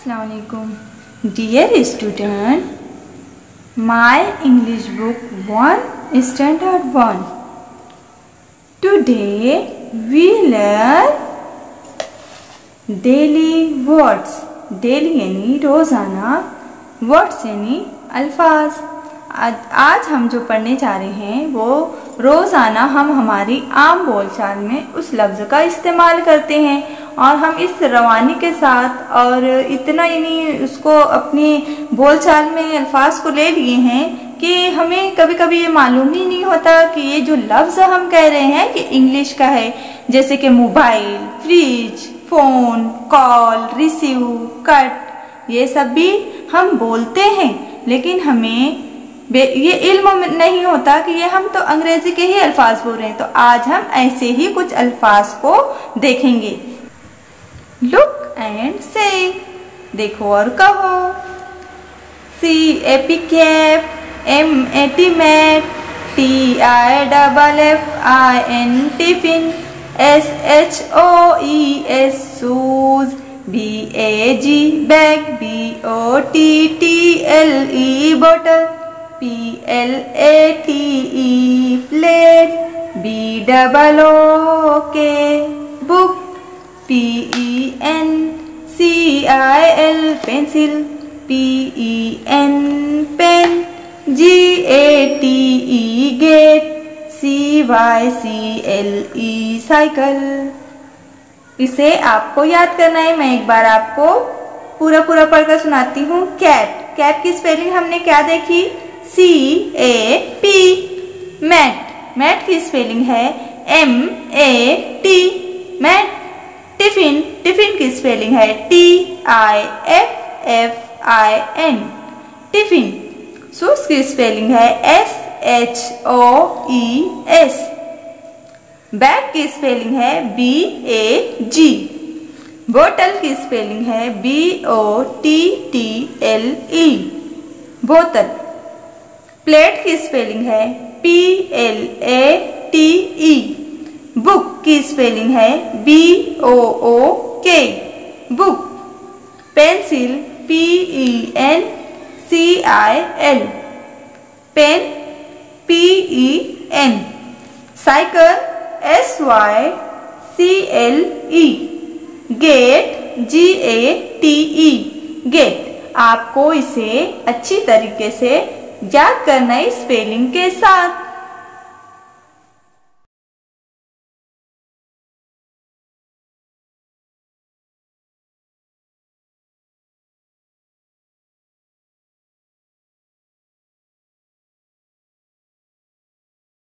Assalamualaikum. Dear student, my English book 1 Standard 1. Today we learn daily words. Daily यानी रोज़ाना, words यानी अल्फाज। आज हम जो पढ़ने जा रहे हैं वो रोज़ाना हम हमारी आम बोलचाल में उस लफ्ज़ का इस्तेमाल करते हैं और हम इस रवानी के साथ और इतना यानी उसको अपनी बोलचाल में अल्फाज को ले लिए हैं कि हमें कभी कभी ये मालूम ही नहीं होता कि ये जो लफ्ज़ हम कह रहे हैं ये इंग्लिश का है। जैसे कि mobile, fridge, phone, call, receive, cut, ये सब भी हम बोलते हैं, लेकिन हमें ये इल्म नहीं होता कि ये हम तो अंग्रेजी के ही अल्फाज बोल रहे हैं। तो आज हम ऐसे ही कुछ अल्फाज को देखेंगे। लुक एंड से, देखो और कहो। C A P cap, M A T mat, T I double F I N tiffin, S H O E S shoes, B A G bag, B O T T L E bottle, PLATE plate, BOOK book, PENCIL pencil, PEN pen, GATE gate, CYCLE cycle. इसे आपको याद करना है। मैं एक बार आपको पूरा पढ़कर सुनाती हूँ। कैट, कैट की स्पेलिंग हमने क्या देखी? CAP। मैट, मैट की स्पेलिंग है MAT, मैट। टिफिन, टिफिन की स्पेलिंग है TIFFIN, टिफिन। शूज की स्पेलिंग है SHOES। बैग की स्पेलिंग है BAG। बोतल की स्पेलिंग है BOTTLE, बोतल। प्लेट की स्पेलिंग है PLATE। बुक की स्पेलिंग है BOOK, book. Pencil PENCIL, pen, PEN। Cycle SYCLE, gate GATE, gate. आपको इसे अच्छी तरीके से याद करना है स्पेलिंग के साथ।